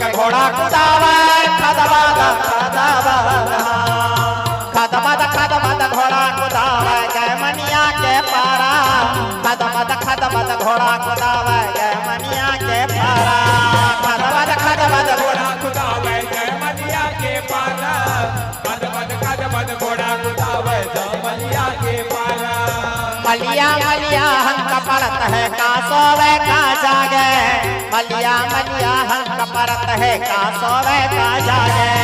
के घोड़ा कुदावे खदबद खदबद खदबद घोड़ा कुदावे जय मनिया के पारा खदबद घोड़ा कुदावे जय मनिया के पारा खदबद घोड़ा कुदावे जय मनिया के पारा खदबद घोड़ा कुदावे जय मनिया के पारा मलिया मलिया हंक पड़त है का सोवे का जागे मलिया मलिया हंक पड़त है का सोवे का जागे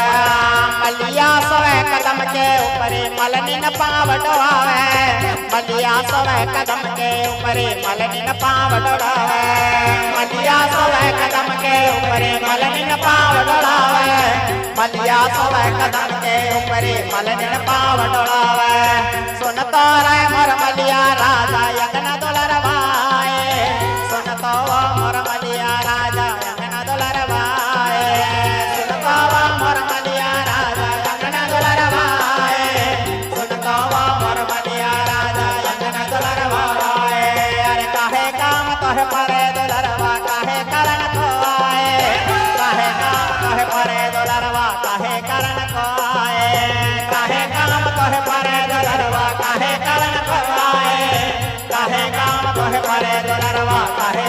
मलिया सोवे कदम के ऊपरे मलनी न पाव डोलावे मलिया सोवे कदम के ऊपरे मलनी न पाव डोलावे मलिया सोवे कदम के ऊपरे मलनी न पाव डोलावे मलिया सोवे कदम के ऊपरे मलनी न पाव डोलावे सुन तो रे मोर मलिया राजा यगन दुलरवाए सुन तो मोर मलिया राजा यगन दुलरवाए सुन तो मोर मलिया राजा यगन दुलरवाए सुन तो मोर मलिया राजा यगन दुलरवाए अरे काहे काम तोहे परे दुलरवा काहे करण को आए काहे काम तोहे परे दुलरवा काहे करण को आए काहे काम तोहे परे दुलरवा काहे करण को आए काहे काम तोहे परे दुलरवा काहे